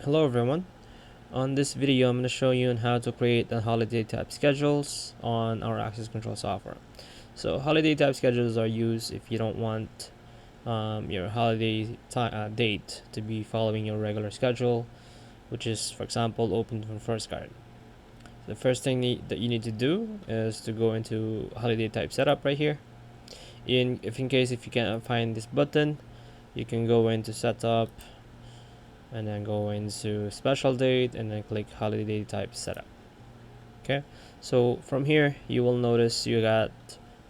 Hello everyone. On this video, I'm going to show you on how to create a holiday type schedules on our access control software. So holiday type schedules are used if you don't want your holiday date to be following your regular schedule, which is, for example, open from first card. The first thing that you need to do is to go into holiday type setup right here. If you can't find this button, you can go into setup and then go into special date and then click holiday type setup. Okay, so from here you will notice you got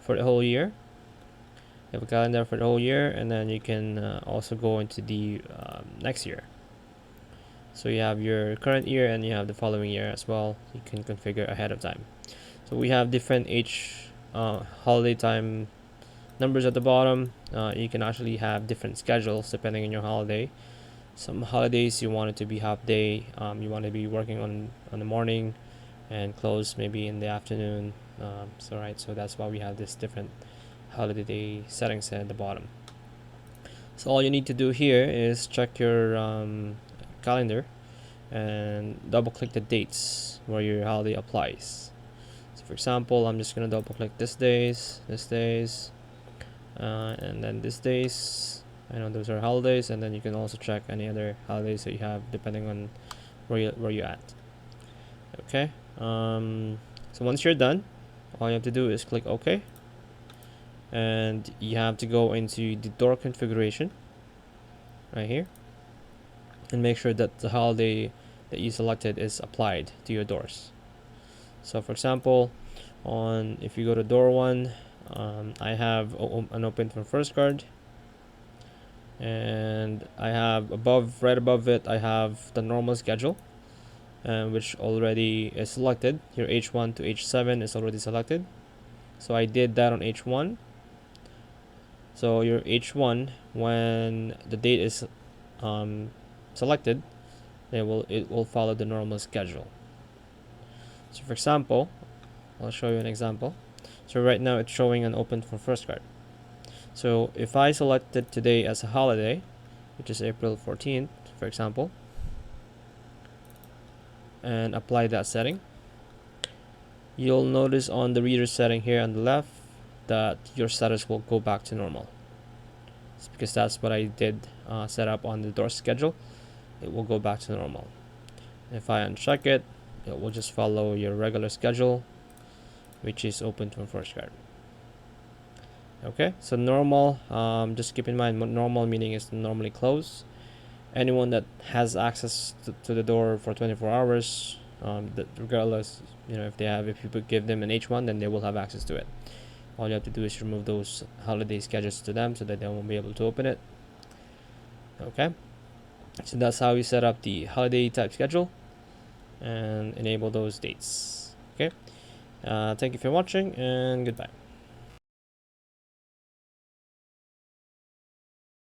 for the whole year, you have a calendar for the whole year, and then you can also go into the next year. So you have your current year and you have the following year as well. You can configure ahead of time. So we have different holiday time numbers at the bottom. You can actually have different schedules depending on your holiday. Some holidays you want it to be half day. You want to be working on the morning and close maybe in the afternoon. So that's why we have this different holiday settings at the bottom. So all you need to do here is check your calendar and double click the dates where your holiday applies. So for example, I'm just gonna double click this days, and then this days. I know those are holidays, and then you can also check any other holidays that you have depending on where you're at. Okay. So once you're done, all you have to do is click OK, and you have to go into the door configuration right here and make sure that the holiday that you selected is applied to your doors. So for example, if you go to door 1, I have an open from first card, and I have right above it I have the normal schedule, which already is selected. Your H1 to H7 is already selected, so I did that on H1. So your H1, when the date is selected, it will follow the normal schedule. So for example, I'll show you an example. So right now it's showing an open for first card. So if I selected today as a holiday, which is April 14th, for example, and apply that setting, you'll notice on the reader setting here on the left that your status will go back to normal. It's because that's what I did set up on the door schedule. It will go back to normal. If I uncheck it, it will just follow your regular schedule, which is open from first card. Okay, so normal, just keep in mind normal meaning is normally closed. Anyone that has access to the door for 24 hours, regardless, if you give them an H1, then they will have access to it. All you have to do is remove those holiday schedules to them so that they won't be able to open it. Okay, so that's how we set up the holiday type schedule and enable those dates. Okay, thank you for watching, and goodbye.